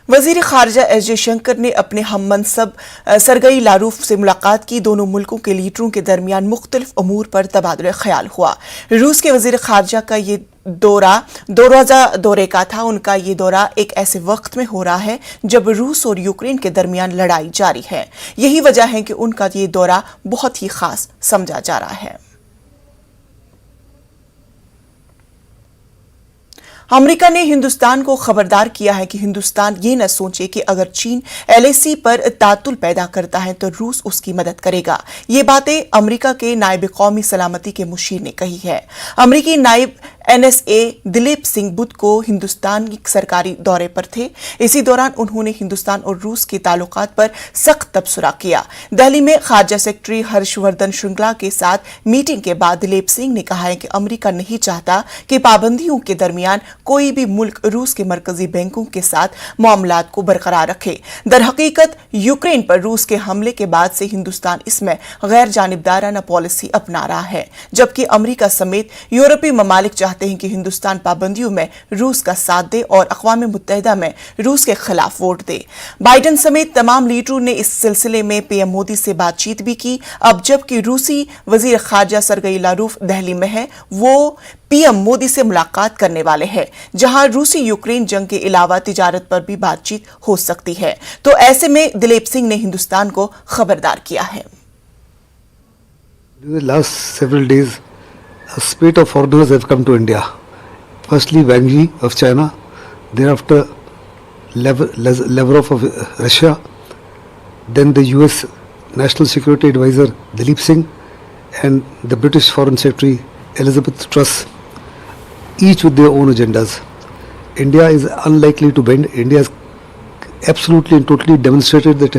वजीर खारजा एस जयशंकर ने अपने हम मनसब सरगई लारूफ से मुलाकात की। दोनों मुल्कों के लीडरों के दरमियान मुख्तलिफ अमूर पर तबादला ख्याल हुआ। रूस के वजीर खारजा का ये दौरा 2 रोज़ा दौरे का था। उनका ये दौरा एक ऐसे वक्त में हो रहा है जब रूस और यूक्रेन के दरमियान लड़ाई जारी है। यही वजह है कि उनका ये दौरा बहुत ही खास समझा जा रहा है। अमेरिका ने हिंदुस्तान को खबरदार किया है कि हिंदुस्तान ये न सोचे कि अगर चीन LAC पर तातुल पैदा करता है तो रूस उसकी मदद करेगा। ये बातें अमेरिका के नायब कौमी सलामती के मुशीर ने कही है। अमेरिकी नायब NSA दिलीप सिंह बुध को हिंदुस्तान की सरकारी दौरे पर थे। इसी दौरान उन्होंने हिंदुस्तान और रूस के ताल्लुकात पर सख्त तबसरा किया। दिल्ली में खारजा सेक्रेटरी हर्षवर्धन श्रृंगला के साथ मीटिंग के बाद दिलीप सिंह ने कहा है कि अमेरिका नहीं चाहता कि पाबंदियों के दरमियान कोई भी मुल्क रूस के मरकजी बैंकों के साथ मामलात को बरकरार रखे। दरहकीकत यूक्रेन पर रूस के हमले के बाद से हिंदुस्तान इसमें गैर जानिबदाराना पॉलिसी अपना रहा है, जबकि अमेरिका समेत यूरोपीय ममालिक चाहते हैं कि हिंदुस्तान पाबंदियों में रूस का साथ दे और अक़वाम मुत्तहिदा में रूस के खिलाफ वोट दे। बाइडन समेत तमाम लीडरों ने इस सिलसिले में PM मोदी से बातचीत भी की। अब जबकि रूसी वजीर खारजा सरगई लारूफ दिल्ली में है, वो PM मोदी से मुलाकात करने वाले हैं, जहां रूसी यूक्रेन जंग के अलावा तिजारत पर भी बातचीत हो सकती है। तो ऐसे में दिलीप सिंह ने हिंदुस्तान को खबरदार किया है। Last several days, a spate of foreigners have come to India. Firstly, Wang Yi of China, thereafter Lavrov of Russia, then the US National Security Advisor Dileep Singh, and the British Foreign Secretary Elizabeth Truss, each with their own agendas. India is unlikely to bend. India has absolutely and totally demonstrated that